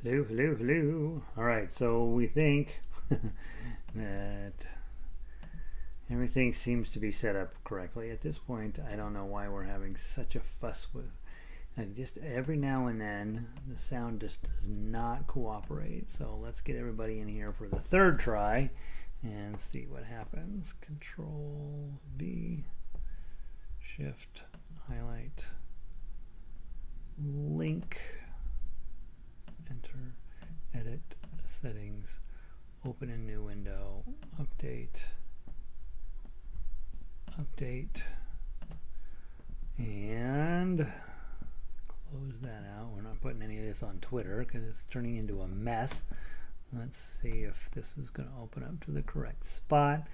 Hello, hello, hello. All right, so we think that everything seems to be set up correctly at this point. I don't know why we're having such a fuss with. Just every now and then, the sound just does not cooperate. So let's get everybody in here for the third try and see what happens. Control V, Shift, highlight, link. Enter, edit, settings, open a new window, update, and close that out. We're not putting any of this on Twitter because it's turning into a mess. Let's see if this is going to open up to the correct spot,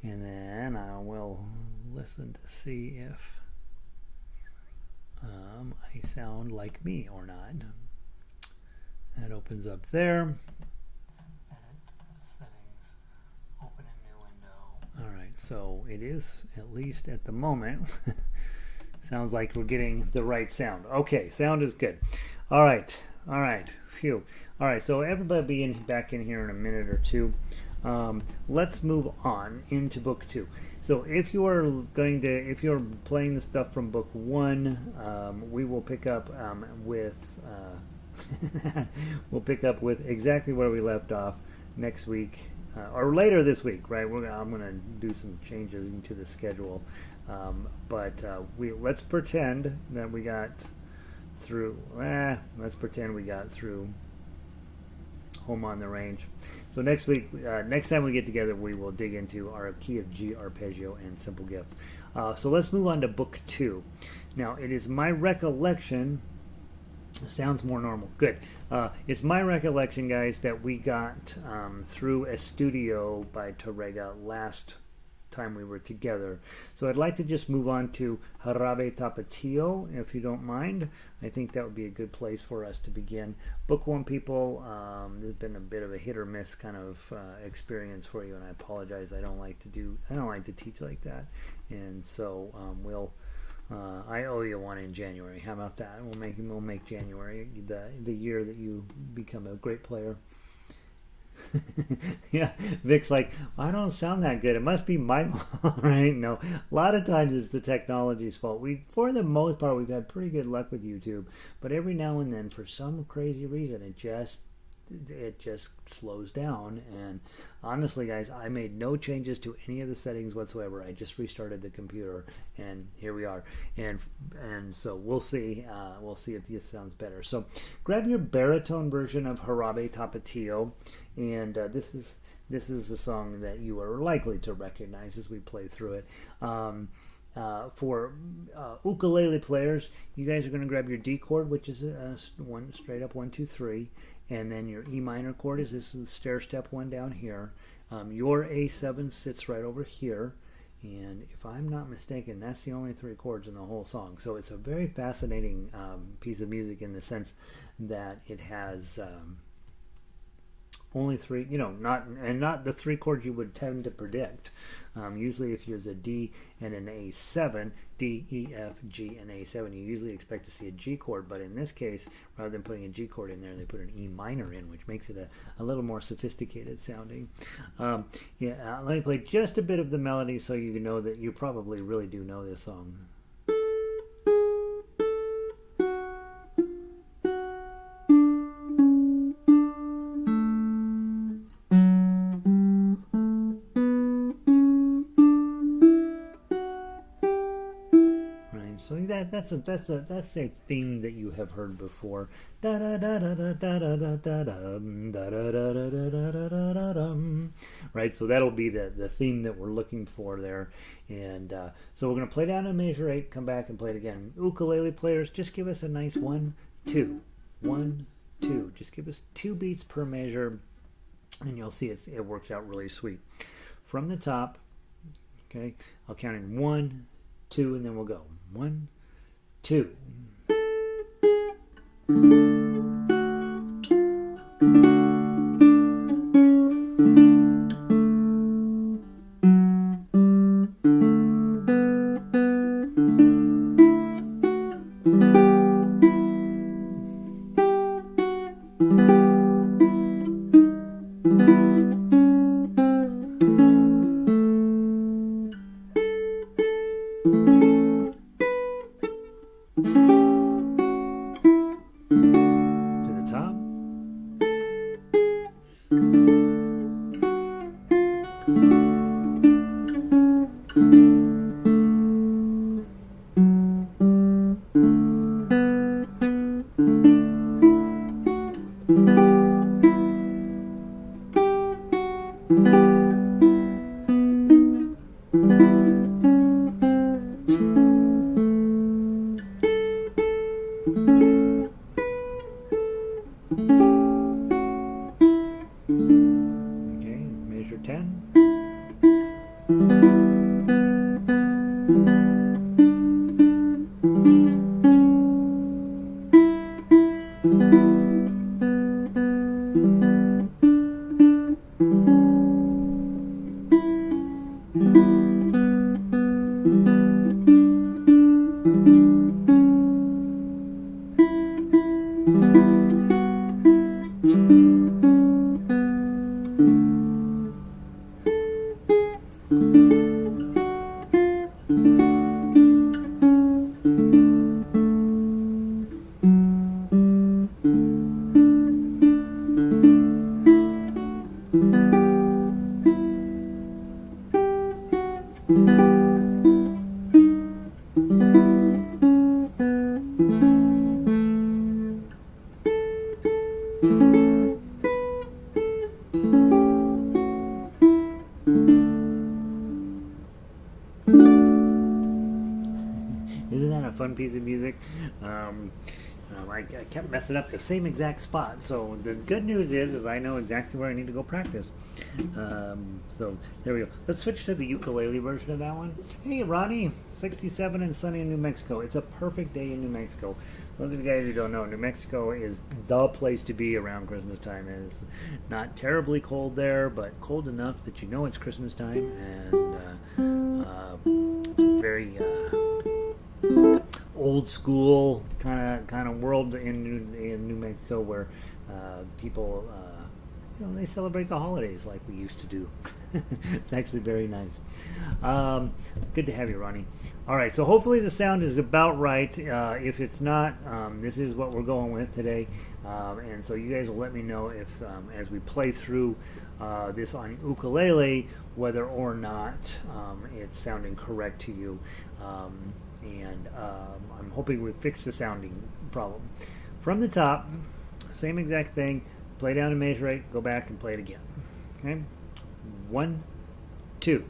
and then I will listen to see if I sound like me or not. That opens up there. Edit settings. Open a new window. All right, so it is, at least at the moment, sounds like we're getting the right sound. Okay, sound is good. All right. Phew. All right, so everybody be back in here in a minute or two. Let's move on into book 2. So if you're playing the stuff from book 1, we will pick up with we'll pick up with exactly where we left off next week or later this week, right? I'm going to do some changes into the schedule, but let's pretend that we got through. Let's pretend we got through Home on the Range. So next week, next time we get together, we will dig into our key of G arpeggio and simple gifts. So let's move on to book 2. Now, it is my recollection. Sounds more normal. Good. It's my recollection, guys, that we got through Estudio by Tárrega last time we were together. So I'd like to just move on to Jarabe Tapatio, if you don't mind. I think that would be a good place for us to begin. Book 1, people, there's been a bit of a hit or miss kind of experience for you, and I apologize. I don't like to teach like that, and so I owe you one in January. How about that? We'll make January the year that you become a great player. Yeah, Vic's like, I don't sound that good. It must be my fault, right? No, a lot of times it's the technology's fault. For the most part, we've had pretty good luck with YouTube, but every now and then, for some crazy reason, it just slows down. And honestly, guys, I made no changes to any of the settings whatsoever. I just restarted the computer, and here we are. And so we'll see if this sounds better. So grab your baritone version of Jarabe Tapatio, and this is a song that you are likely to recognize as we play through it. For ukulele players, you guys are going to grab your D chord, which is one straight up 1, 2, 3. And then your E minor chord is this stair step one down here. Your A7 sits right over here. And if I'm not mistaken, that's the only 3 chords in the whole song. So it's a very fascinating piece of music in the sense that it has only 3, not the 3 chords you would tend to predict. Usually if there's a D and an A7, D, E, F, G, and A7, you usually expect to see a G chord, but in this case, rather than putting a G chord in there, they put an E minor in, which makes it a little more sophisticated sounding. Let me play just a bit of the melody so you know that you probably really do know this song. That's a theme that you have heard before. Right, so that'll be the theme that we're looking for there. And so we're going to play down to measure 8, come back and play it again. Ukulele players, just give us a nice 1, 2, 1, 2. Just give us 2 beats per measure, and you'll see it works out really sweet. From the top, okay, I'll count in 1, 2, and then we'll go 1, 2. Right, Measure 10. Isn't that a fun piece of music? I kept messing up the same exact spot. So the good news is I know exactly where I need to go practice. So there we go. Let's switch to the ukulele version of that one. Hey, Ronnie, 67 and sunny in New Mexico. It's a perfect day in New Mexico. Those of you guys who don't know, New Mexico is the place to be around Christmas time. It's not terribly cold there, but cold enough that you know it's Christmas time, and very old school kind of world in New Mexico, where people they celebrate the holidays like we used to do. It's actually very nice. Good to have you, Ronnie. All right, so hopefully the sound is about right. If it's not, this is what we're going with today, and so you guys will let me know if as we play through this on ukulele, whether or not it's sounding correct to you. And I'm hoping we fix the sounding problem. From the top, same exact thing. Play down to measure 8, go back and play it again. Okay? 1, 2.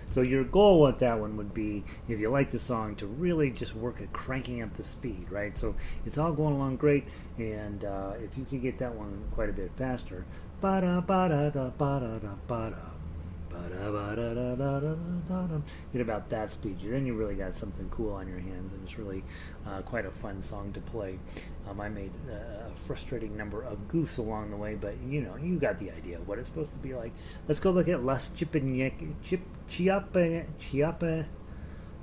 So your goal with that one would be, if you like the song, to really just work at cranking up the speed, right? So it's all going along great, and if you can get that one quite a bit faster, get about that speed, then you really got something cool on your hands, and it's really quite a fun song to play. I made a frustrating number of goofs along the way, but you know, you got the idea of what it's supposed to be like. Let's go look at Las Chiapanecas.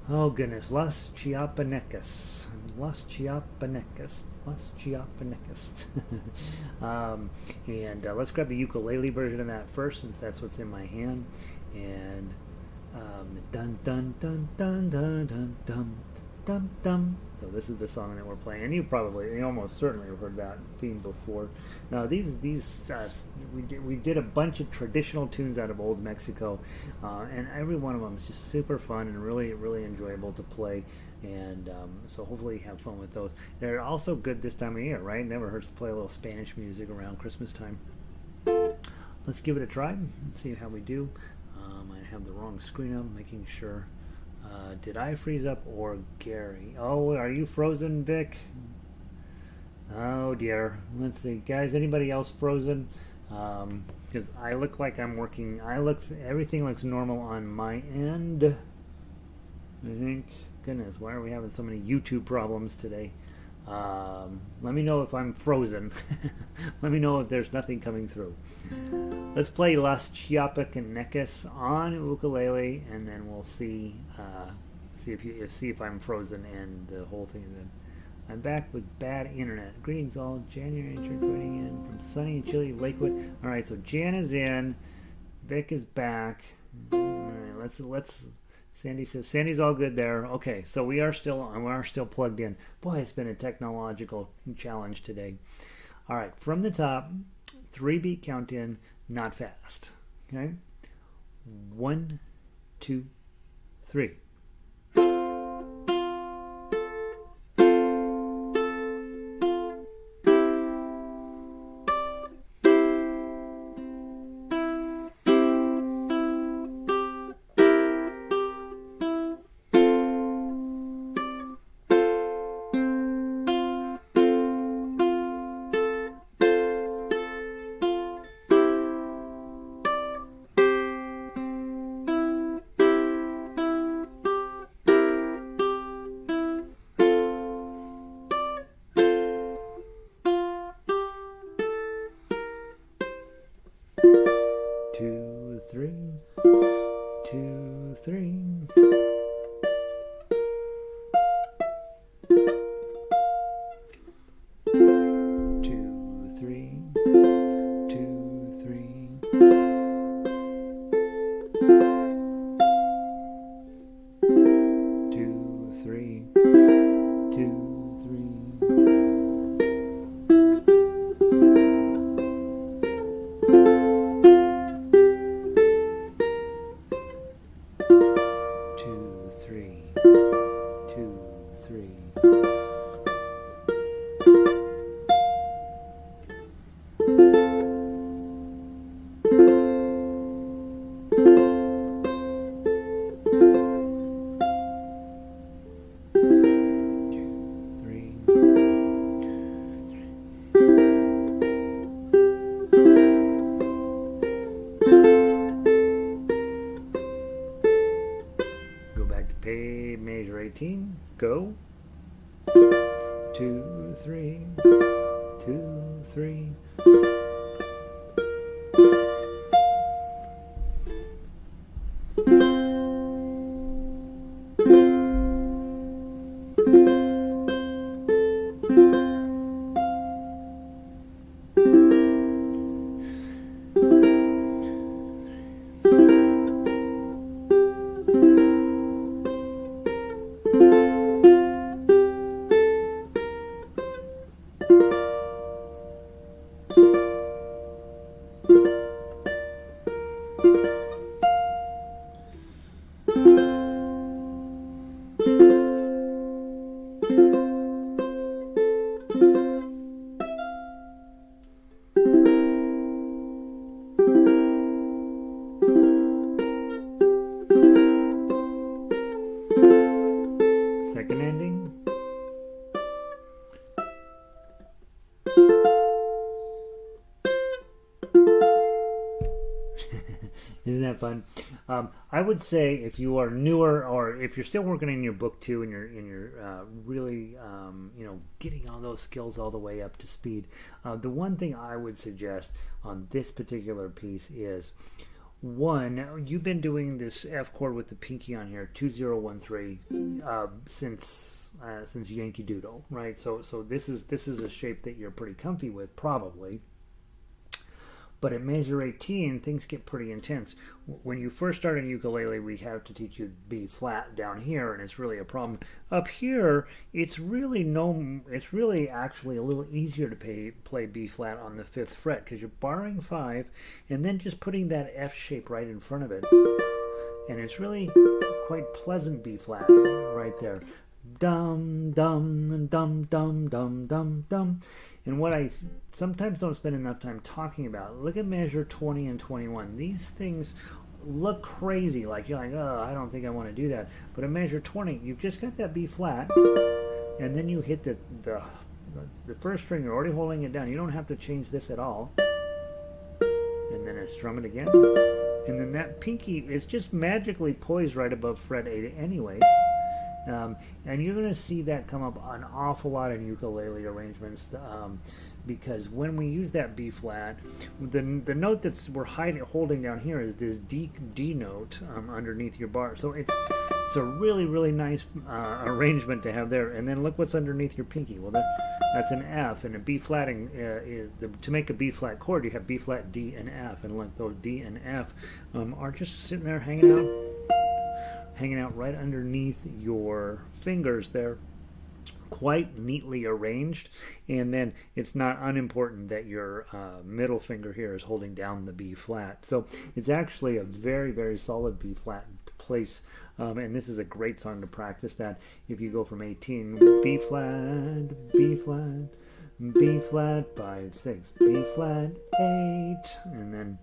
Oh goodness, Las Chiapanecas. Las Chiapanecas. Las Chiapanecas. And let's grab the ukulele version of that first, since that's what's in my hand. And dun dun dun dun dun dun dun dun dun. So this is the song that we're playing, and you almost certainly have heard that theme before. Now we did a bunch of traditional tunes out of old Mexico, and every one of them is just super fun and really, really enjoyable to play. And so hopefully you have fun with those. They're also good this time of year, right? Never hurts to play a little Spanish music around Christmas time. Let's give it a try and see how we do. I have the wrong screen up, making sure. Did I freeze up or Gary? Oh, are you frozen, Vic? Oh dear. Let's see, guys. Anybody else frozen? Because I look like I'm working. Everything looks normal on my end, I think. Goodness, why are we having so many YouTube problems today? Let me know if I'm frozen. Let me know if there's nothing coming through. Let's play Las Chiapanecas on ukulele, and then we'll see if I'm frozen and the whole thing. Then I'm back with bad internet. Greetings all. January joining in from sunny and chilly Lakewood. All right, so Jan is in. Vic is back. All right, let's. Sandy says Sandy's all good there. Okay, so we are still plugged in. Boy, it's been a technological challenge today. All right, from the top, 3-beat count in, not fast. Okay, 1, 2, 3. Go. 2, 3, 2, 3. fun. I would say if you are newer, or if you're still working in your book too, and you're really getting all those skills all the way up to speed, the one thing I would suggest on this particular piece is, one, you've been doing this F chord with the pinky on here, 2013, since Yankee Doodle, right? So this is a shape that you're pretty comfy with, probably. But at measure 18, things get pretty intense. When you first start in ukulele, we have to teach you B flat down here, and it's really a problem. Up here, it's really actually a little easier to play B flat on the 5th fret, because you're barring 5, and then just putting that F shape right in front of it. And it's really quite pleasant B flat right there. Dum, dum, dum, dum, dum, dum, dum. And what I sometimes don't spend enough time talking about, look at measure 20 and 21. These things look crazy, like you're like, oh, I don't think I want to do that. But at measure 20, you've just got that B flat, and then you hit the first string. You're already holding it down. You don't have to change this at all. And then it's strum it again. And then that pinky is just magically poised right above fret 8 anyway. And you're going to see that come up an awful lot in ukulele arrangements, because when we use that B flat, the note we're holding down here is this D note underneath your bar. So it's a really, really nice arrangement to have there. And then look what's underneath your pinky. Well, that's an F, and a B flatting to make a B flat chord, you have B flat, D, and F, and like those D and F are just sitting there hanging out right underneath your fingers there, quite neatly arranged. And then it's not unimportant that your middle finger here is holding down the B flat. So it's actually a very, very solid B flat place, and this is a great song to practice that. If you go from 18, B flat, B flat, B flat, 5, 6, B flat, 8, and then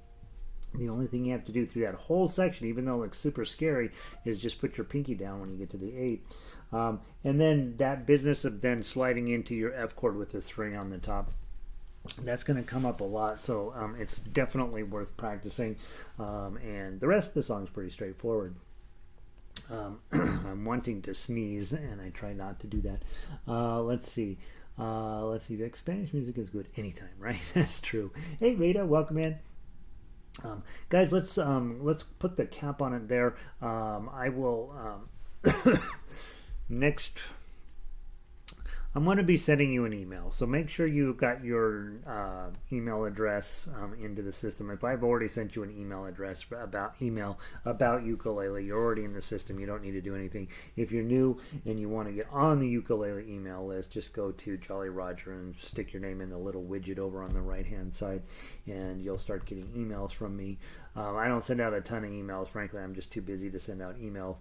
the only thing you have to do through that whole section, even though it looks super scary, is just put your pinky down when you get to the 8. And then that business of then sliding into your F chord with the string on the top, that's going to come up a lot. So it's definitely worth practicing. And the rest of the song is pretty straightforward. I'm wanting to sneeze, and I try not to do that. Let's see. Spanish music is good anytime, right? That's true. Hey, Rita, welcome in. Guys, let's put the cap on it there. I will next. I'm going to be sending you an email, so make sure you got your email address into the system. If I've already sent you an email address about ukulele, you're already in the system. You don't need to do anything. If you're new and you want to get on the ukulele email list, just go to Jolly Roger and stick your name in the little widget over on the right-hand side, and you'll start getting emails from me. I don't send out a ton of emails. Frankly, I'm just too busy to send out emails.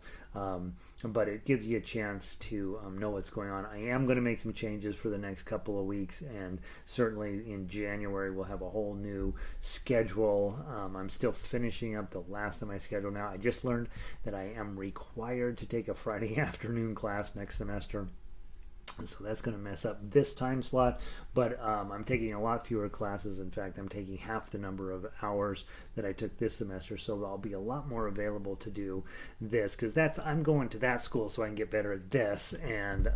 But it gives you a chance to know what's going on. I am going to make some changes for the next couple of weeks, and certainly in January we'll have a whole new schedule. I'm still finishing up the last of my schedule now. I just learned that I am required to take a Friday afternoon class next semester. And so that's going to mess up this time slot, but I'm taking a lot fewer classes. In fact, I'm taking half the number of hours that I took this semester, so I'll be a lot more available to do this, because I'm going to that school so I can get better at this. And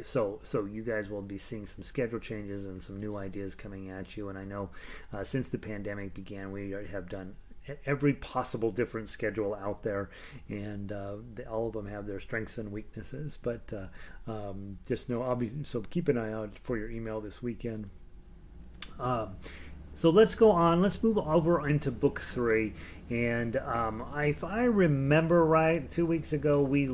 so you guys will be seeing some schedule changes and some new ideas coming at you. And I know since the pandemic began, we have done every possible different schedule out there, and all of them have their strengths and weaknesses, but just know so keep an eye out for your email this weekend. So let's go on. Let's move over into book 3. And if I remember right, 2 weeks ago we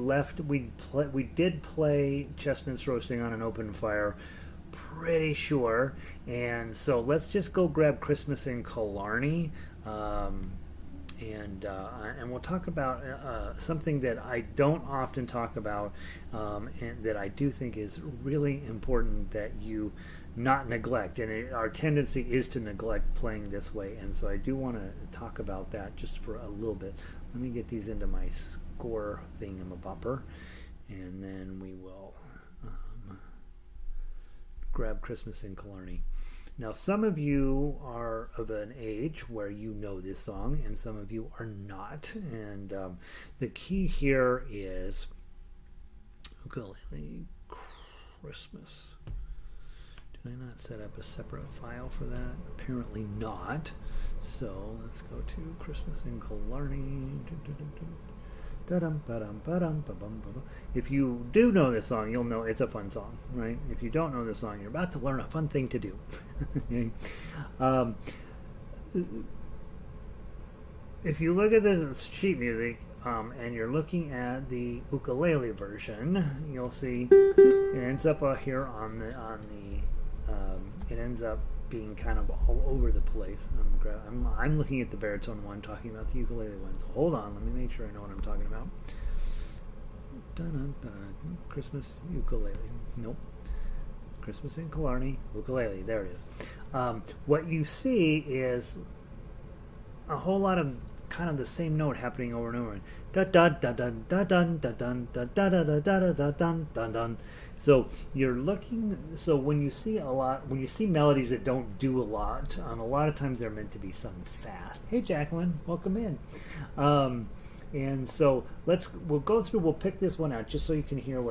did play Chestnuts Roasting on an Open Fire, pretty sure. And so let's just go grab Christmas in Killarney. And we'll talk about something that I don't often talk about, and that I do think is really important that you not neglect. And our tendency is to neglect playing this way, and so I do want to talk about that just for a little bit. Let me get these into my score thingamabopper, and then we will grab Christmas in Killarney. Now, some of you are of an age where you know this song, and some of you are not. And the key here is Ukulele Christmas. Did I not set up a separate file for that? Apparently not. So let's go to Christmas in Killarney. If you do know this song, you'll know it's a fun song, right? If you don't know this song, you're about to learn a fun thing to do. If you look at the sheet music and you're looking at the ukulele version, you'll see it ends up here on the it ends up being kind of all over the place. I'm looking at the baritone one, talking about the ukulele one. So hold on, let me make sure I know what I'm talking about. Christmas ukulele. Nope. Christmas in Killarney ukulele. There it is. What you see is a whole lot of kind of the same note happening over and over. Da da da da da da da da da da da da da da da da da. So you're looking. So when you see melodies that don't do a lot of times they're meant to be sung fast. Hey, Jacqueline, welcome in. And so we'll pick this one out just so you can hear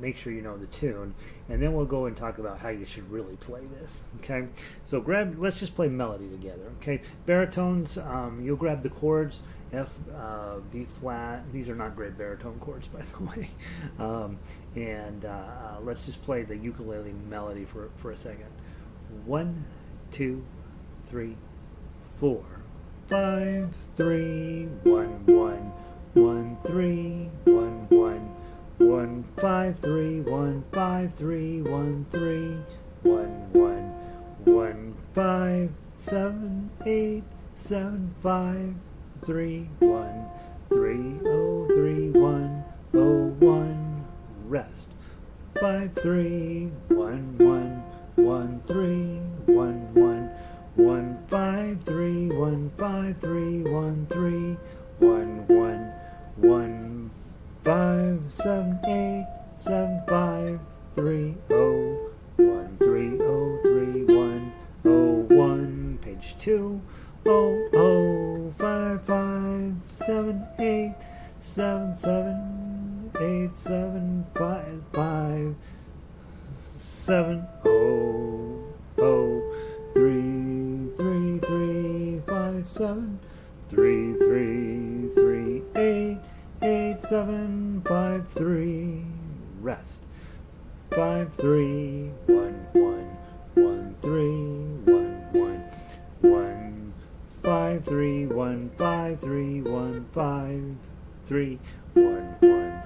make sure you know the tune, and then we'll go and talk about how you should really play this. Okay, so let's just play melody together. Okay, baritones, you'll grab the chords F, B flat. These are not great baritone chords, by the way. And let's just play the ukulele melody for a second. 1, 2, 3, 4. 5, 3, 1, 1, 1, 3, 1, 1, 1, 5, 3, 1, 5, 3, 1, 3, 1, 1, 1, 5, 7, 8, 7, 5, 3, 1, 3, 0, 3, 1, 0, 1, rest. 5, 3, 1, 1, 1, 3, 1, 1, 1, 5, 3, 1, 5, 3, 1, 3, 1, 1, 1, 5, 7, 8, 7, 5, 3, 0, 1, 3, 0, 3, 1, 0, 1, page 2, 0, 0, 5, 5, 7, 8, 7, 7, 8, 7, 5, 5, 7, 0, 0, 3, 3, 3, 5, 7, 3, 3, 3, 8, 8, 7, 5, 3, rest. 5, 3, 1, 1, 1, 3, 1, 1, 1, 5, 3, 1, 5, 3, 1, 5, 3, 1, 1,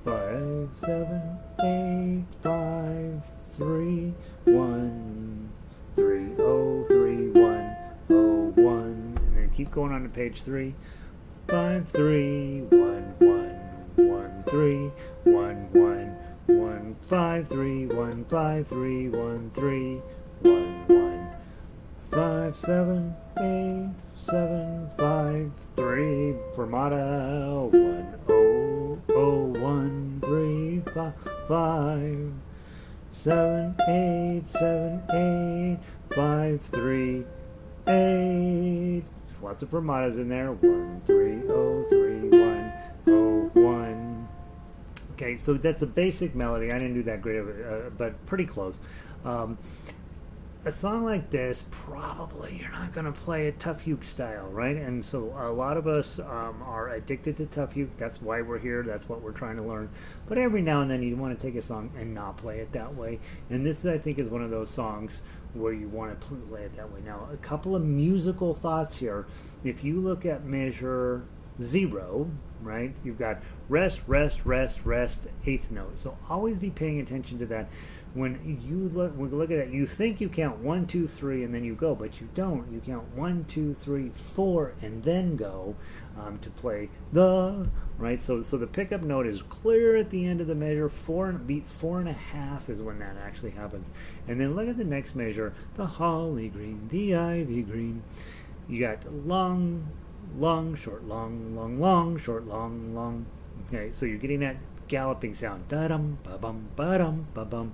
5, 7, 8, 5, 3, 1, 3, 0, 3, 1, 0, 1, and then keep going on to page 3. 5, 3, 1, 1, 1, 3, 1, 1, 1, 5, 3, 1, 5, 3, 1, 3, 1, 1, 5, 7, 8, 7, 5, 3, fermata, 1, 0, 0, 1, 3, 5, 5, 7, 8, 7, 8, 5, 3, 8. Lots of fermatas in there. 1, 3, 0, 3, 1, 0, 1. Okay, so that's a basic melody. I didn't do that great of it, but pretty close. A song like this, probably you're not going to play it tough uke style, right? And so a lot of us are addicted to tough uke. That's why we're here. That's what we're trying to learn. But every now and then you want to take a song and not play it that way. And this, I think, is one of those songs where you want to play it that way. Now, a couple of musical thoughts here. If you look at measure 0, right, you've got rest, rest, rest, rest, 8th note. So always be paying attention to that. When you look at it, you think you count 1, 2, 3, and then you go, but you don't. You count 1, 2, 3, 4, and then go to play the, right? So the pickup note is clear at the end of the measure. Beat 4.5 is when that actually happens. And then look at the next measure: the holly green, the ivy green. You got long, long, short, long, long, long, short, long, long. Okay, so you're getting that galloping sound. Da-dum, ba-bum, ba-dum, ba-bum.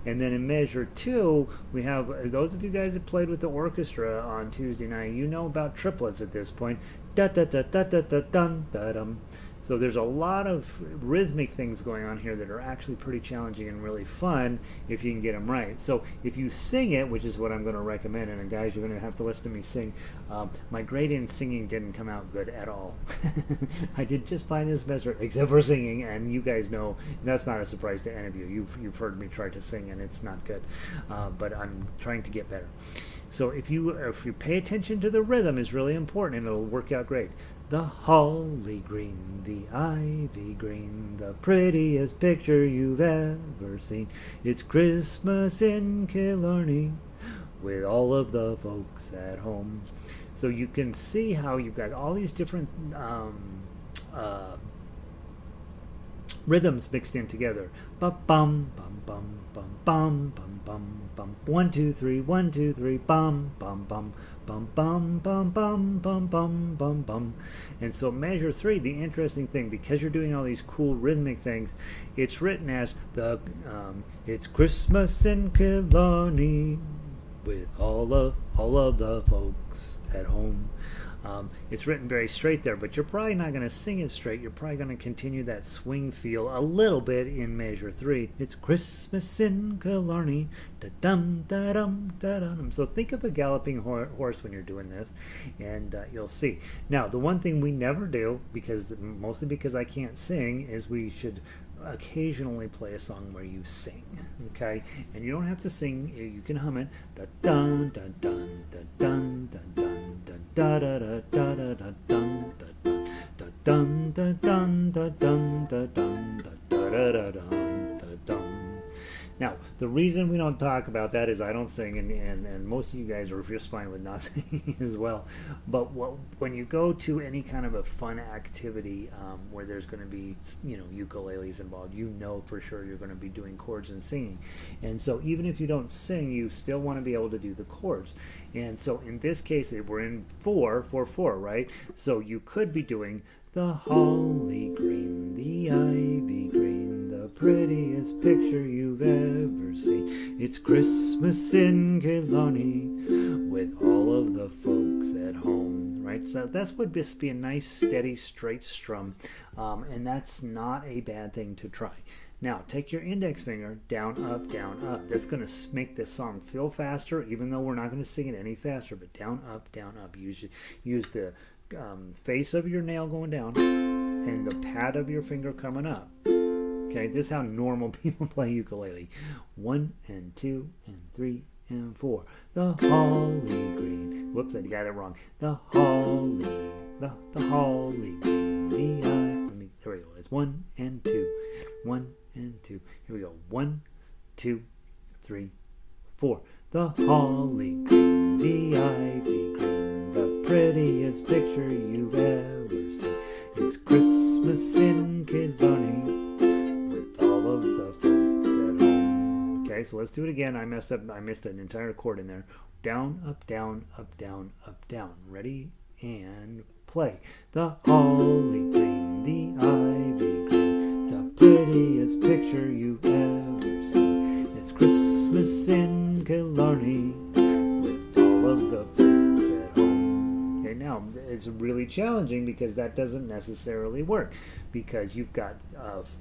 And then in measure 2, we have, those of you guys that played with the orchestra on Tuesday night, you know about triplets at this point. Da-da-da-da-da-da-dun, da-dum. So there's a lot of rhythmic things going on here that are actually pretty challenging and really fun if you can get them right. So if you sing it, which is what I'm going to recommend, and guys, you're going to have to listen to me sing. My grade in singing didn't come out good at all. I did just fine this semester, except for singing, and you guys know that's not a surprise to any of you. You've heard me try to sing, and it's not good. But I'm trying to get better. So if you pay attention to the rhythm, is really important, and it'll work out great. The holly green, the ivy green, the prettiest picture you've ever seen. It's Christmas in Killarney with all of the folks at home. So you can see how you've got all these different rhythms mixed in together. Bum bum bum bum bum bum bum bum. 1 2 3 1 2 3 bum bum bum bum bum bum bum bum bum bum bum. And so measure 3, the interesting thing, because you're doing all these cool rhythmic things, it's written as the it's Christmas in Killarney with all of the folks at home. It's written very straight there, but you're probably not going to sing it straight. You're probably going to continue that swing feel a little bit in measure 3. It's Christmas in Killarney, da-dum, da-dum, da-dum. So think of a galloping horse when you're doing this, and you'll see. Now, the one thing we never do, mostly because I can't sing, is we should occasionally play a song where you sing, okay? And you don't have to sing, you can hum it. Da dun dun dun dun dun dun dun da da da da da da dun da dun da dun da dun da dun da da da dun da dun. Now, the reason we don't talk about that is I don't sing, and most of you guys are just fine with not singing as well. But when you go to any kind of a fun activity where there's going to be, ukuleles involved, you know for sure you're going to be doing chords and singing. And so even if you don't sing, you still want to be able to do the chords. And so in this case, we're in 4/4/4, right? So you could be doing the holly green, the ivy green, the prettiest picture you've ever seen. It's Christmas in Killarney with all of the folks at home, right? So that's would just be a nice, steady, straight strum, and that's not a bad thing to try. Now, take your index finger, down, up, down, up. That's going to make this song feel faster, even though we're not going to sing it any faster, but down, up, down, up. Use the face of your nail going down and the pad of your finger coming up. Okay, this is how normal people play ukulele. 1 and 2 and 3 and 4. The holly green. Whoops, I got it wrong. The holly green. There we go. It's 1 and 2. 1 and 2. Here we go. 1, 2, 3, 4. The holly green, the ivy green, the prettiest picture you've ever seen. It's Christmas in Killarney with all of the folks at home. Okay, so let's do it again. I messed up. I missed an entire chord in there. Down, up, down, up, down, up, down. Ready and play. The holly green, the ivy green, the prettiest picture you've ever seen. It's Christmas in Killarney with all of the folks at home. Okay, now it's really challenging because that doesn't necessarily work because you've got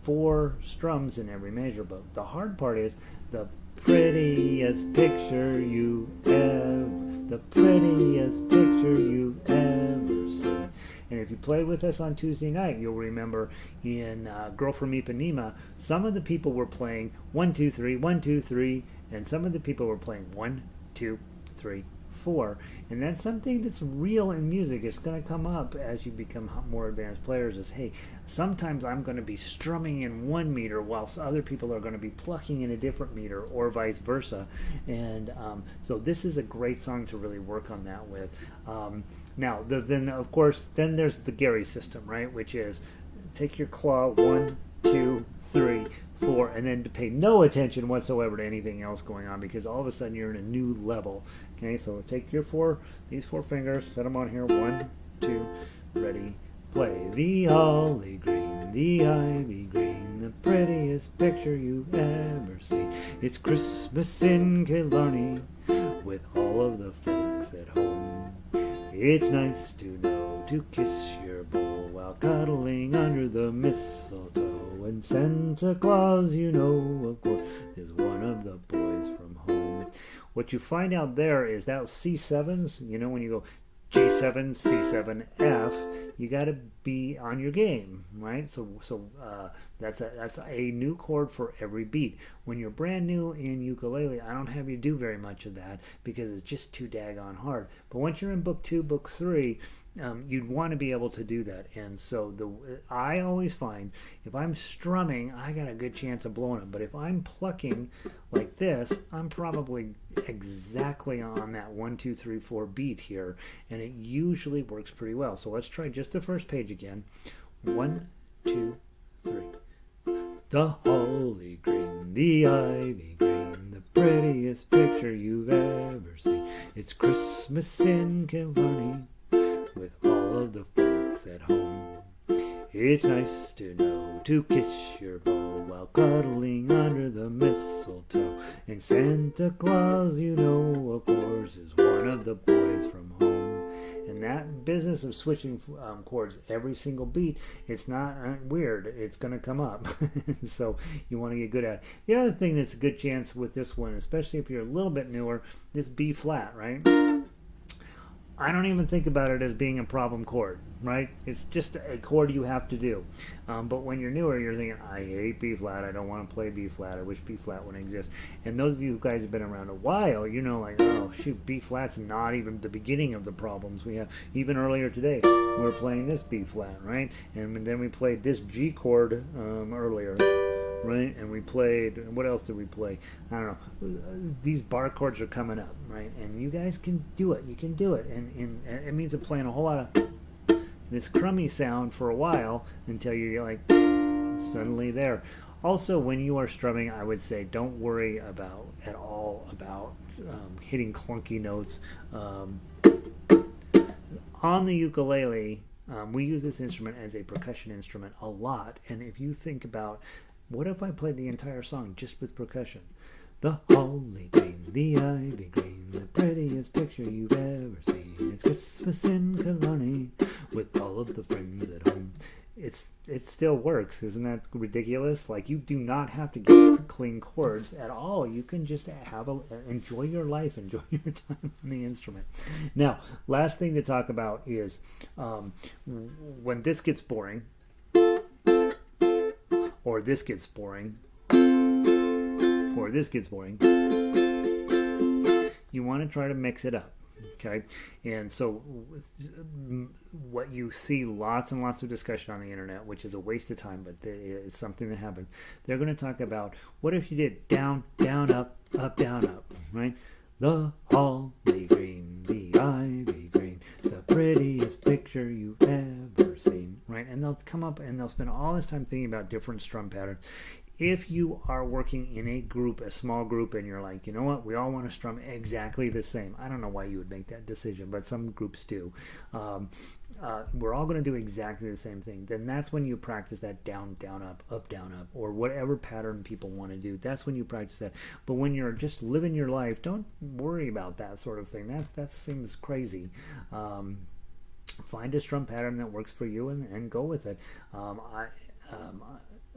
4 strums in every measure, but the hard part is the prettiest picture you ever, the prettiest picture you've ever seen. And if you played with us on Tuesday night, you'll remember in Girl from Ipanema, some of the people were playing 1, 2, 3, 1, 2, 3, and some of the people were playing 1, 2, 3, 4. And that's something that's real in music. It's going to come up as you become more advanced players is, hey, sometimes I'm going to be strumming in 1 meter whilst other people are going to be plucking in a different meter or vice versa. And so this is a great song to really work on that with. Now, then of course, then there's the Gary system, right? Which is take your claw, 1, 2, 3, 4, and then to pay no attention whatsoever to anything else going on because all of a sudden you're in a new level. Okay, so take your these 4 fingers, set them on here, 1, 2, ready, play. The holly green, the ivy green, the prettiest picture you've ever seen. It's Christmas in Killarney with all of the folks at home. It's nice to know to kiss your beau while cuddling under the mistletoe. And Santa Claus, you know, of course, is one of the boys from home. What you find out there is that C7s, you know, when you go G7, C7, F, you got to be on your game, right? So that's a new chord for every beat. When you're brand new in ukulele, I don't have you do very much of that because it's just too daggone hard. But once you're in book 2, book 3, you'd want to be able to do that. And so I always find if I'm strumming, I got a good chance of blowing it. But if I'm plucking like this, I'm probably exactly on that 1, 2, 3, 4 beat here, and it usually works pretty well. So let's try just the first page again. 1, 2, 3. The holly green, the ivy green, the prettiest picture you've ever seen. It's Christmas in Killarney with all of the folks at home. It's nice to know to kiss your beau while cuddling under the mistletoe. And Santa Claus, you know, of course, is one of the boys from home. And that business of switching chords every single beat, it's not weird. It's going to come up. So you want to get good at it. The other thing that's a good chance with this one, especially if you're a little bit newer, is B flat, right? I don't even think about it as being a problem chord, right? It's just a chord you have to do. But when you're newer, you're thinking, I hate B flat. I don't want to play B flat. I wish B flat wouldn't exist. And those of you guys have been around a while, you know, like, oh, shoot, B flat's not even the beginning of the problems we have. Even earlier today, we were playing this B flat, right? And then we played this G chord earlier. Right, and we played, what else did we play? I don't know. These bar chords are coming up, right? And you guys can do it. You can do it. And it means I'm playing a whole lot of this crummy sound for a while until you're like suddenly there. Also, when you are strumming, I would say don't worry at all about hitting clunky notes. On the ukulele, we use this instrument as a percussion instrument a lot. And if you think about, what if I played the entire song just with percussion? The holly green, the ivy green, the prettiest picture you've ever seen. It's Christmas in Killarney with all of the friends at home. It still works. Isn't that ridiculous? Like, you do not have to get clean chords at all. You can just enjoy your life, enjoy your time on the instrument. Now, last thing to talk about is when this gets boring, or this gets boring, or this gets boring, you want to try to mix it up, okay? And so what you see lots and lots of discussion on the internet, which is a waste of time, but it's something that happens. They're going to talk about, what if you did down, down, up, down, up, right? The holly green, the ivy green, the prettiest picture you've ever seen, right? And they'll come up and they'll spend all this time thinking about different strum patterns. If you are working in a group, a small group, and you're like, you know what, we all want to strum exactly the same. I don't know why you would make that decision, but some groups do. We're all going to do exactly the same thing. Then that's when you practice that down, down, up, down, up, or whatever pattern people want to do. That's when you practice that. But when you're just living your life, don't worry about that sort of thing. That seems crazy. Find a strum pattern that works for you and go with it.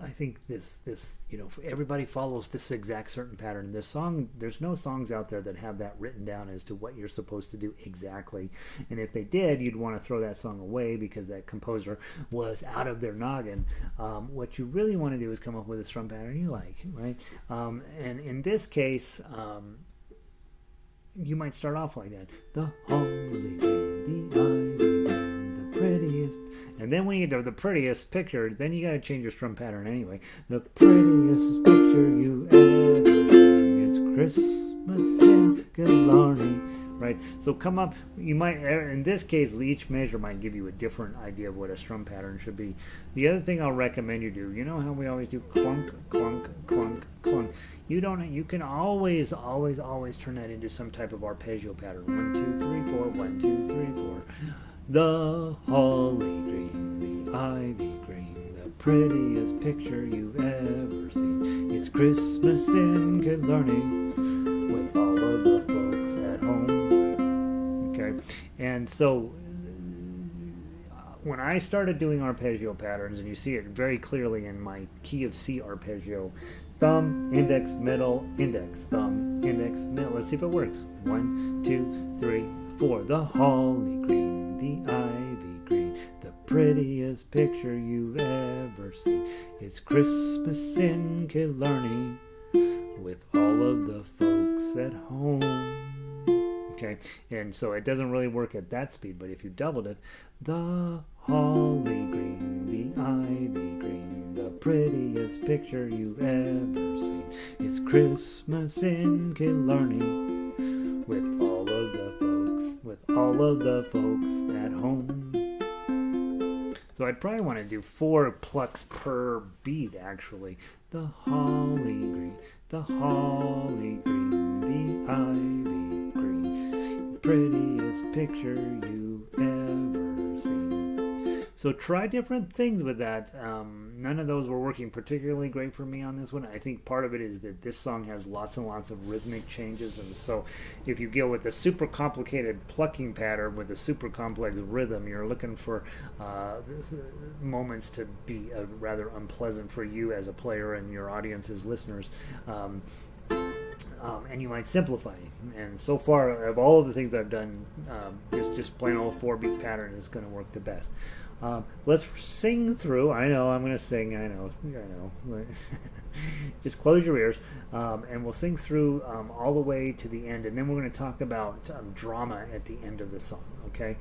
I think this everybody follows this exact certain pattern. There's no songs out there that have that written down as to what you're supposed to do exactly. And if they did, you'd want to throw that song away because that composer was out of their noggin. What you really want to do is come up with a strum pattern you like, right? And in this case, you might start off like that. The holly green, the ivy green, the prettiest. And then when you get to the prettiest picture, then you got to change your strum pattern anyway. The prettiest picture you ever seen. It's Christmas in Killarney, right? So come up. You might, in this case, each measure might give you a different idea of what a strum pattern should be. The other thing I'll recommend you do, you know how we always do clunk, clunk, clunk, clunk. You can always turn that into some type of arpeggio pattern. 1, 2, 3, 4. 1, 2, 3, 4. The holly green, the ivy green, the prettiest picture you've ever seen. It's Christmas in Killarney with all of the folks at home. Okay, and so when I started doing arpeggio patterns, and you see it very clearly in my key of C arpeggio, thumb, index, middle, index, thumb, index, middle. Let's see if it works. 1, 2, 3, 4. The holly green, the ivy green, the prettiest picture you've ever seen. It's Christmas in Killarney with all of the folks at home. Okay, and so it doesn't really work at that speed, but if you doubled it, the holly green, the ivy green, the prettiest picture you've ever seen. It's Christmas in Killarney with all of the folks at home. So I'd probably want to do 4 plucks per beat, actually. The holly green, the holly green, the ivy green, prettiest picture you've ever seen. So try different things with that. None of those were working particularly great for me on this one. I think part of it is that this song has lots and lots of rhythmic changes, and so if you go with a super complicated plucking pattern with a super complex rhythm, you're looking for moments to be rather unpleasant for you as a player and your audience as listeners. And you might simplify. And so far, of all of the things I've done, just plain old 4-beat pattern is going to work the best. Let's sing through. I know I'm going to sing. I know. Just close your ears, and we'll sing through all the way to the end, and then we're going to talk about drama at the end of the song. Okay.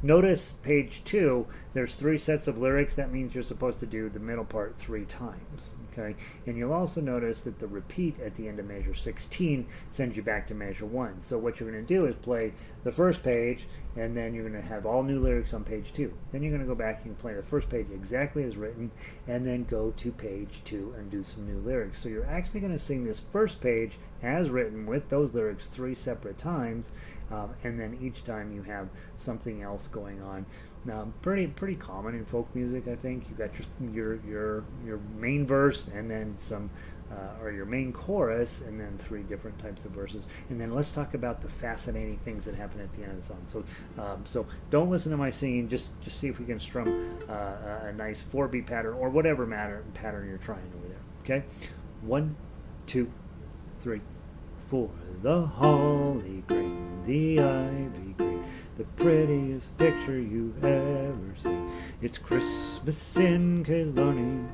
Notice page 2. There's 3 sets of lyrics. That means you're supposed to do the middle part 3 times. Okay, and you'll also notice that the repeat at the end of measure 16 sends you back to measure 1. So what you're going to do is play the first page, and then you're going to have all new lyrics on page 2. Then you're going to go back and play the first page exactly as written, and then go to page 2 and do some new lyrics. So you're actually going to sing this first page as written with those lyrics 3 separate times, and then each time you have something else going on. Now, pretty common in folk music, I think. You got your main verse, and then some, or your main chorus, and then 3 different types of verses. And then let's talk about the fascinating things that happen at the end of the song. So don't listen to my singing. Just see if we can strum a nice 4-beat pattern or whatever pattern you're trying over there. Okay, 1, 2, 3, 4. The holly green, the ivy green, the prettiest picture you've ever seen. It's Christmas in Killarney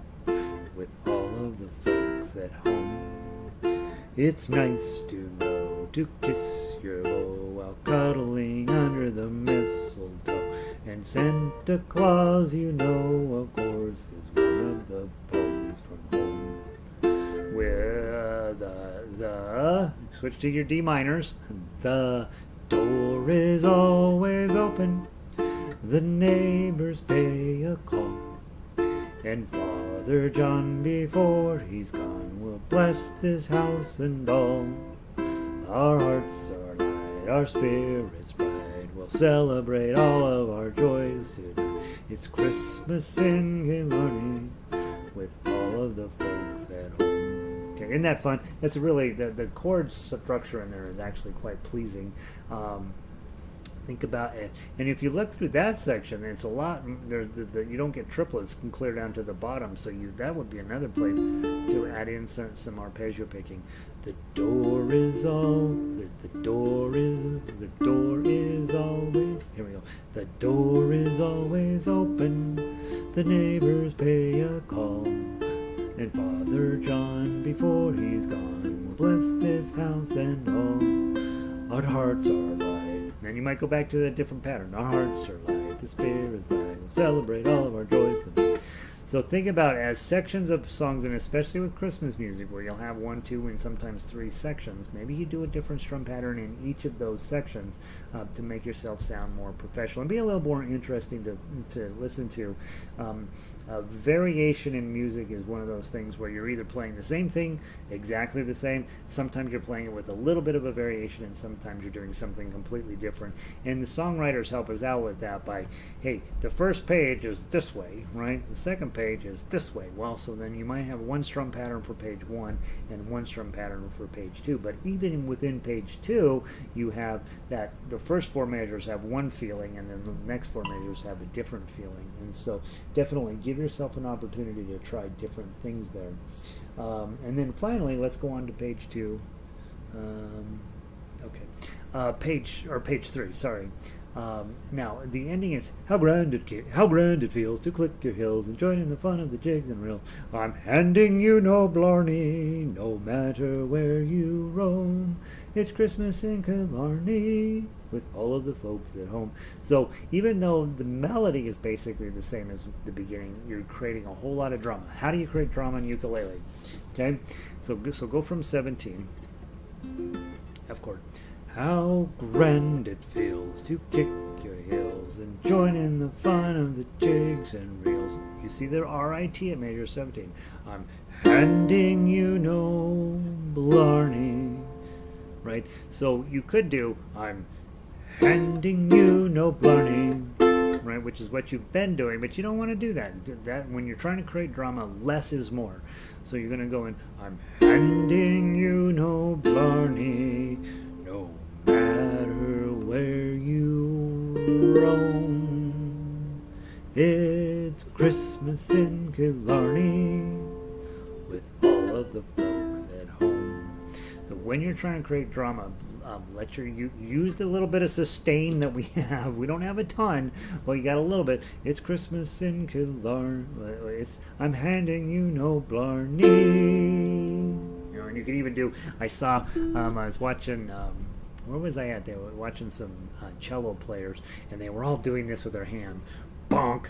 with all of the folks at home. It's nice to know to kiss your beau while cuddling under the mistletoe. And Santa Claus, you know, of course, is one of the boys from home. Where the switch to your D minors. The door is always open, the neighbors pay a call, and Father John, before he's gone, will bless this house and all. Our hearts are light, our spirits bright, we'll celebrate all of our joys today. It's Christmas in Killarney with all of the folks at home. Okay, isn't that fun? That's really, the chord structure in there is actually quite pleasing. Think about it, and if you look through that section, it's a lot. You don't get triplets can clear down to the bottom, so that would be another place to add in some arpeggio picking. The door is always. Here we go. The door is always open. The neighbors pay a call, and Father John, before he's gone, will bless this house and all. Our hearts are light. Then you might go back to a different pattern. Our hearts are light, the spirit is bright. We'll celebrate all of our joys tonight. So think about as sections of songs, and especially with Christmas music, where you'll have 1, 2, and sometimes 3 sections. Maybe you do a different strum pattern in each of those sections to make yourself sound more professional and be a little more interesting to listen to. Variation in music is one of those things where you're either playing the same thing, exactly the same. Sometimes you're playing it with a little bit of a variation, and sometimes you're doing something completely different. And the songwriters help us out with that by, hey, the first page is this way, right? The second page is this way. Well, so then you might have one strum pattern for page 1 and one strum pattern for page 2. But even within page 2, you have that the first 4 measures have one feeling, and then the next 4 measures have a different feeling. And so definitely give yourself an opportunity to try different things there. And then finally, let's go on to page 2. Page 3. Sorry. Now the ending is how grand it feels to click your heels and join in the fun of the jigs and reels. I'm handing you no blarney, no matter where you roam. It's Christmas in Killarney with all of the folks at home. So even though the melody is basically the same as the beginning, you're creating a whole lot of drama. How do you create drama in ukulele? Okay, so go from 17. F chord. How grand it feels to kick your heels and join in the fun of the jigs and reels. You see there RIT at major 17. I'm handing you no blarney. Right? So you could do I'm handing you no blarney. Right? Which is what you've been doing, but you don't want to do that. That when you're trying to create drama, less is more. So you're going to go in I'm handing you no blarney. No matter where you roam, it's Christmas in Killarney with all of the folks at home. So when you're trying to create drama, you use the little bit of sustain that we have. We don't have a ton, but you got a little bit. It's Christmas in Killarney. I'm handing you no blarney. You know, and you can even do. I saw. I was watching. Where was I at? They were watching some cello players, and they were all doing this with their hand. Bonk,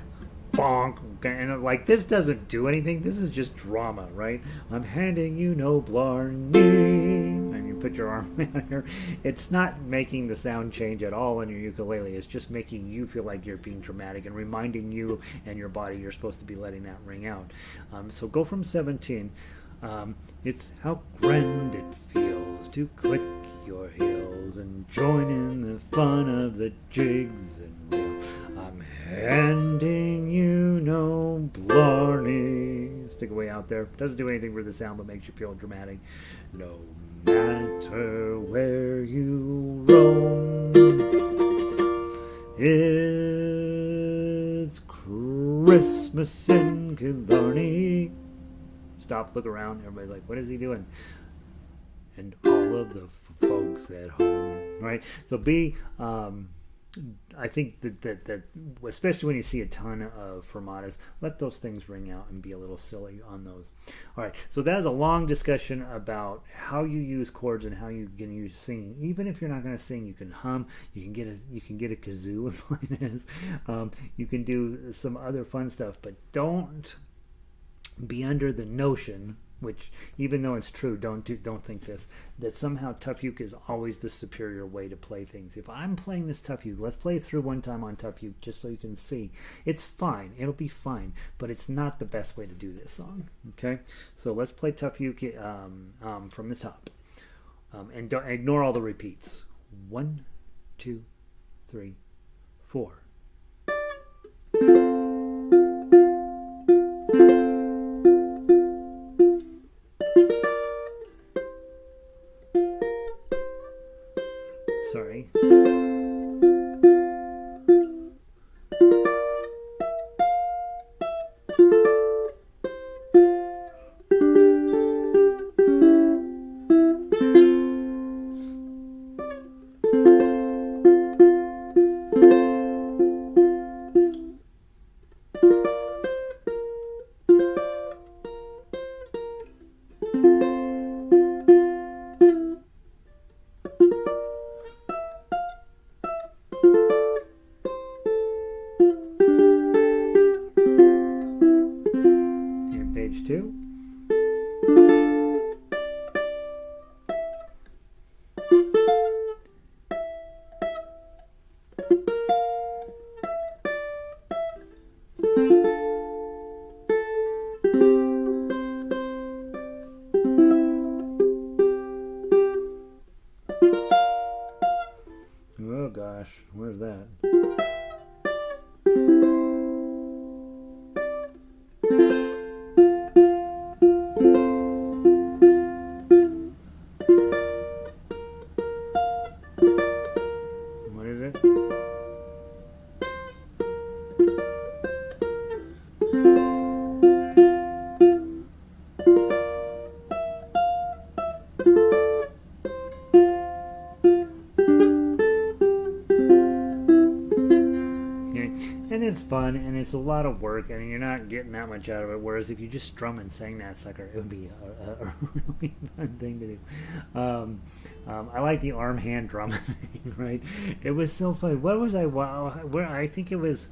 bonk. And I'm like, this doesn't do anything. This is just drama, right? I'm handing you no blarney. And you put your arm down here. It's not making the sound change at all in your ukulele. It's just making you feel like you're being dramatic and reminding you and your body you're supposed to be letting that ring out. So go from 17. It's how grand it feels to click your heels and join in the fun of the jigs and reels. I'm handing you no blarney. Stick away out there. Doesn't do anything for the sound, but makes you feel dramatic. No matter where you roam, it's Christmas in Killarney. Stop, look around. Everybody's like, what is he doing? And all of the folks at home, right? So I think that especially when you see a ton of fermatas, let those things ring out and be a little silly on those. All right, so that is a long discussion about how you use chords and how you can use singing. Even if you're not going to sing, you can hum. You can get a kazoo, as mine is. You can do some other fun stuff, but don't be under the notion, which even though it's true, don't think this, that somehow tough uke is always the superior way to play things. If I'm playing this tough uke, let's play it through one time on tough uke just so you can see. It's fine. It'll be fine, but it's not the best way to do this song. Okay, so let's play tough uke from the top, and don't ignore all the repeats. 1, 2, 3, 4. Sorry. Oh gosh, where's that? fun, and it's a lot of work, and you're not getting that much out of it. Whereas if you just strum and sang that sucker, it would be a really fun thing to do. I like the arm hand drum thing, right? It was so funny. What was I? Wow, where I think it was.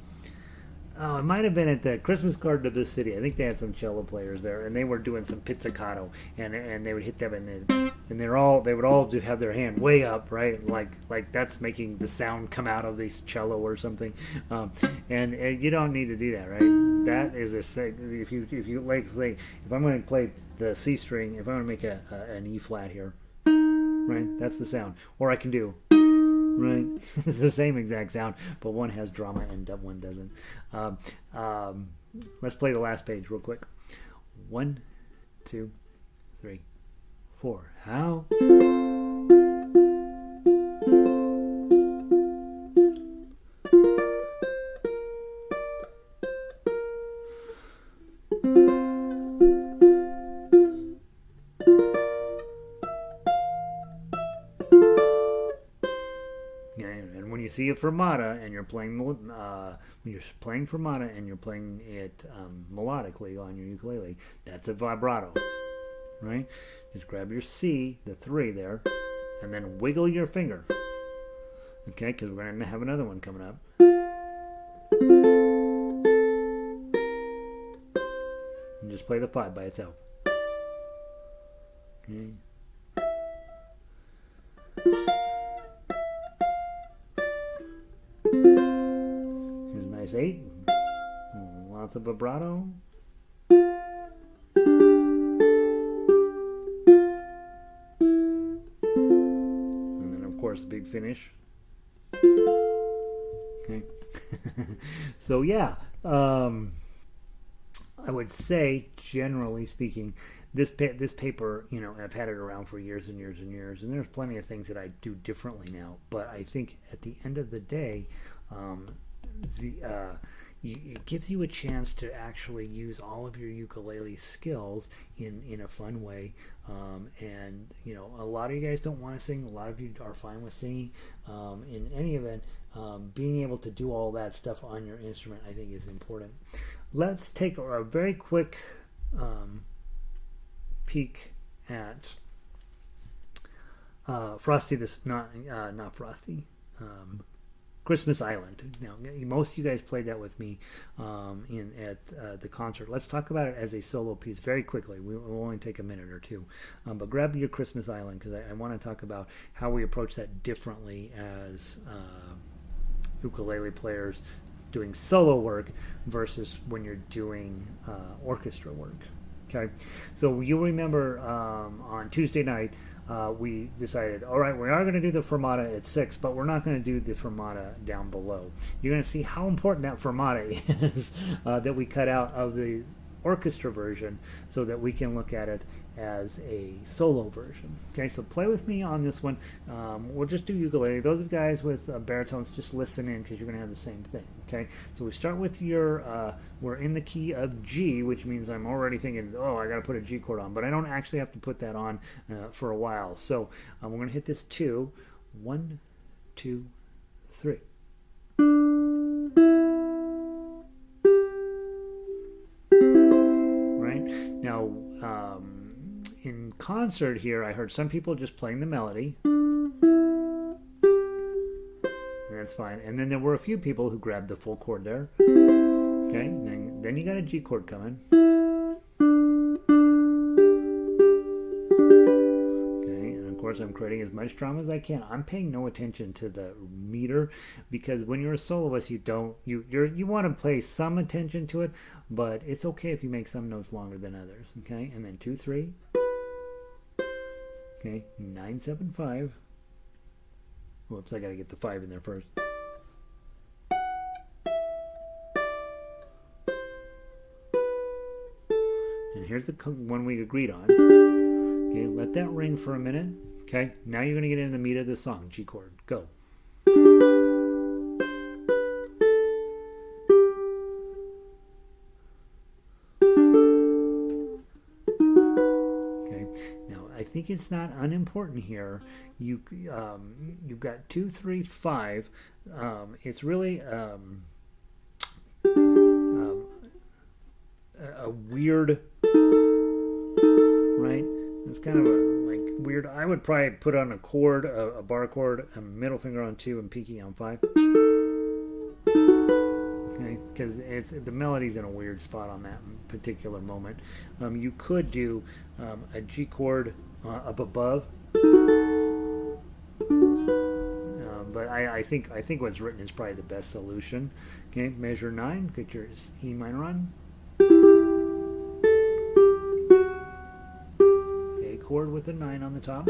Oh, it might have been at the Christmas card to the city. I think they had some cello players there, and they were doing some pizzicato, and they would hit them, and they would all have their hand way up, right? Like that's making the sound come out of this cello or something. And you don't need to do that, right? That is if you like say if I'm going to play the C string, if I'm going to make an E flat here, right? That's the sound. Or I can do. Right, it's the same exact sound, but one has drama and one doesn't. Let's play the last page real quick. 1, 2, 3, 4. How? See a fermata and you're playing when you're playing fermata and you're playing it melodically on your ukulele, that's a vibrato, right? Just grab your C, the 3 there, and then wiggle your finger, okay? Because we're going to have another one coming up. And just play the 5 by itself. Okay. Here's a nice 8. Lots of vibrato. And then, of course, the big finish. Okay. So, yeah. I would say, generally speaking, this paper, you know, I've had it around for years and years and years, and there's plenty of things that I do differently now. But I think at the end of the day, it gives you a chance to actually use all of your ukulele skills in a fun way. And you know, a lot of you guys don't want to sing. A lot of you are fine with singing. In any event, being able to do all that stuff on your instrument, I think, is important. Let's take a very quick peek at Frosty. Not Frosty. Christmas Island. Now, most of you guys played that with me at the concert. Let's talk about it as a solo piece very quickly. We'll only take a minute or two. But grab your Christmas Island, because I want to talk about how we approach that differently as ukulele players doing solo work versus when you're doing orchestra work. Okay, so you'll remember on Tuesday night, we decided, all right, we are going to do the fermata at 6, but we're not going to do the fermata down below. You're going to see how important that fermata is that we cut out of the orchestra version so that we can look at it as a solo version. Okay, so play with me on this one. We'll just do ukulele. Those of guys with baritones, just listen in because you're going to have the same thing. Okay, so we start with your, we're in the key of G, which means I'm already thinking, oh, I got to put a G chord on, but I don't actually have to put that on for a while. So we're going to hit this 2. 1, 2, 3. Right now, in concert here, I heard some people just playing the melody. And that's fine. And then there were a few people who grabbed the full chord there. Okay, then you got a G chord coming. Okay, and of course I'm creating as much drama as I can. I'm paying no attention to the meter, because when you're a soloist, you want to pay some attention to it, but it's okay if you make some notes longer than others. Okay, and then 2, 3. Okay, 9, 7, 5. Whoops, I got to get the 5 in there first. And here's the one we agreed on. Okay, let that ring for a minute. Okay, now you're going to get into the meat of the song. G chord, go. I think it's not unimportant here. You've got 2, 3, 5. It's really a weird, right? It's kind of a like weird. I would probably put on a chord, a bar chord, a middle finger on 2 and pinky on 5. Okay, because the melody's in a weird spot on that particular moment. You could do a G chord up above, but I think what's written is probably the best solution. Okay, measure 9, get your E minor on. A chord with a 9 on the top.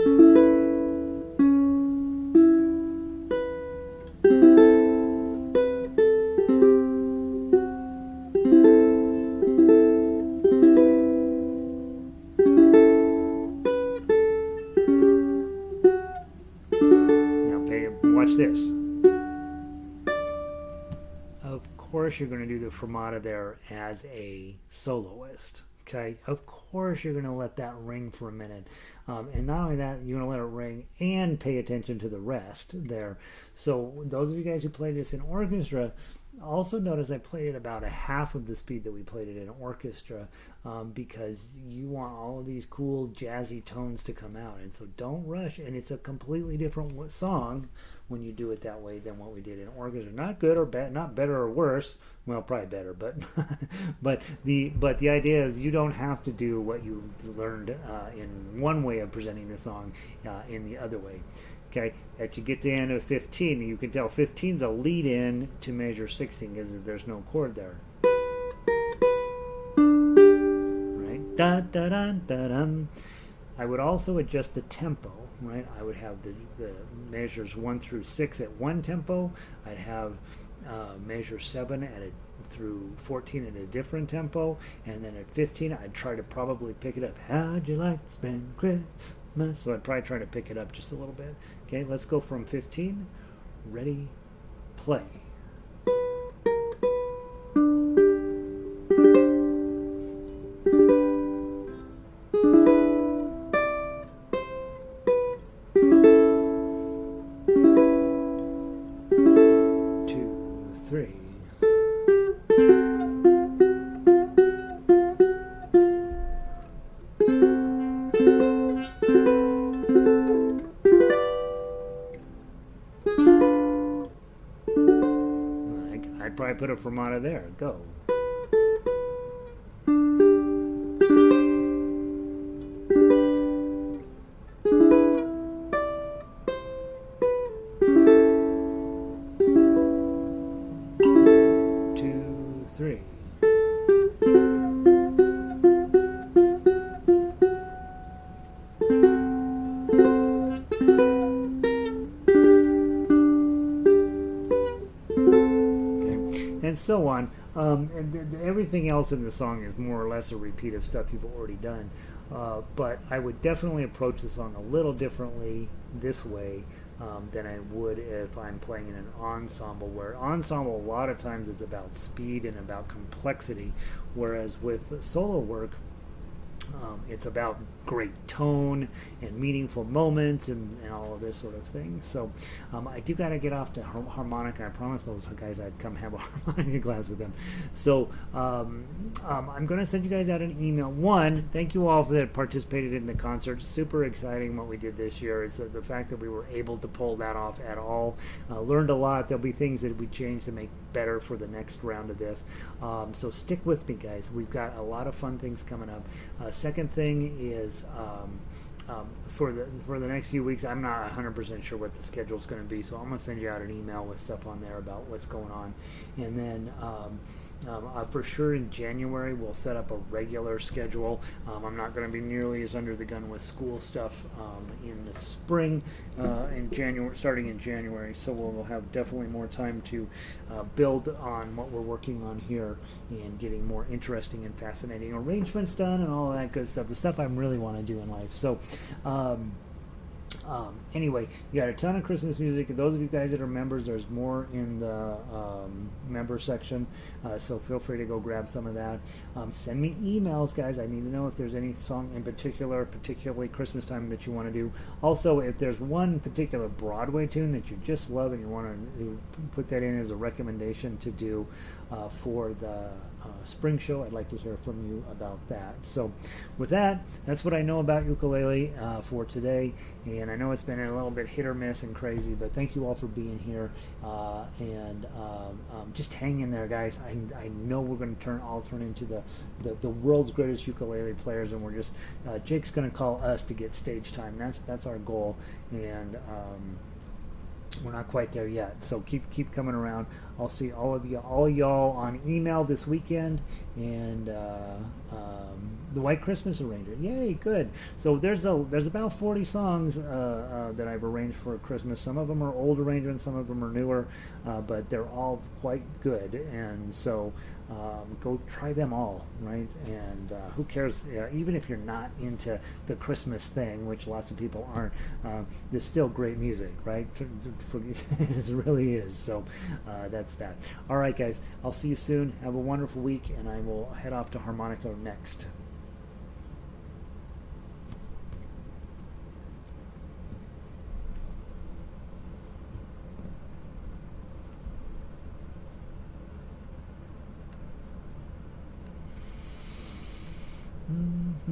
This. Of course you're going to do the fermata there as a soloist. Okay, of course you're going to let that ring for a minute, and not only that, you're going to let it ring and pay attention to the rest there. So those of you guys who play this in orchestra, also notice I played it about a half of the speed that we played it in orchestra, because you want all of these cool jazzy tones to come out, and so don't rush. And it's a completely different song when you do it that way than what we did in orchestra. Not good or bad, not better or worse. Well, probably better, but but the idea is you don't have to do what you learned in one way of presenting the song in the other way. Okay, as you get to the end of 15, you can tell 15 is a lead in to measure 16 because there's no chord there. Right? Da da da da dum. I would also adjust the tempo. Right? I would have the measures 1 through 6 at one tempo. I'd have measure 7 through 14 at a different tempo, and then at 15 I'd try to probably pick it up. How'd you like to spend Christmas? So I'd probably try to pick it up just a little bit. Okay, let's go from 15. Ready, play. 3. I'd probably put a fermata there. Go. And so on. And everything else in the song is more or less a repeat of stuff you've already done. But I would definitely approach the song a little differently this way than I would if I'm playing in an ensemble, where ensemble a lot of times is about speed and about complexity, whereas with solo work, it's about great tone and meaningful moments and all of this sort of thing. So I do got to get off to harmonica. I promised those guys I'd come have a harmonica class with them. So I'm going to send you guys out an email. One, thank you all that participated in the concert. Super exciting what we did this year. It's the fact that we were able to pull that off at all. Learned a lot. There'll be things that we change to make better for the next round of this. So stick with me, guys. We've got a lot of fun things coming up. Second thing is for the next few weeks, I'm not 100% sure what the schedule is going to be, so I'm going to send you out an email with stuff on there about what's going on. And then for sure in January, we'll set up a regular schedule. I'm not going to be nearly as under the gun with school stuff in the spring, in January, starting in January, so we'll have definitely more time to build on what we're working on here and getting more interesting and fascinating arrangements done and all that good stuff, the stuff I really want to do in life. So anyway, you got a ton of Christmas music. Those of you guys that are members, there's more in the member section, so feel free to go grab some of that. Send me emails, guys. I need to know if there's any song in particular, particularly Christmas time, that you want to do. Also, if there's one particular Broadway tune that you just love and you want to put that in as a recommendation to do for the spring show. I'd like to hear from you about that. So with that, that's what I know about ukulele for today. And I know it's been a little bit hit or miss and crazy, but thank you all for being here. And just hang in there, guys. I know we're going to turn into the world's greatest ukulele players, and we're just Jake's going to call us to get stage time. That's our goal, and we're not quite there yet. So keep coming around. I'll see all y'all on email this weekend, and the White Christmas arranger. Yay, good. So there's about 40 songs that I've arranged for Christmas. Some of them are old arrangements, some of them are newer, but they're all quite good. And so go try them all, right? And who cares? Even if you're not into the Christmas thing, which lots of people aren't, there's still great music, right? It really is. So that's that. All right, guys. I'll see you soon. Have a wonderful week, and I will head off to harmonica next.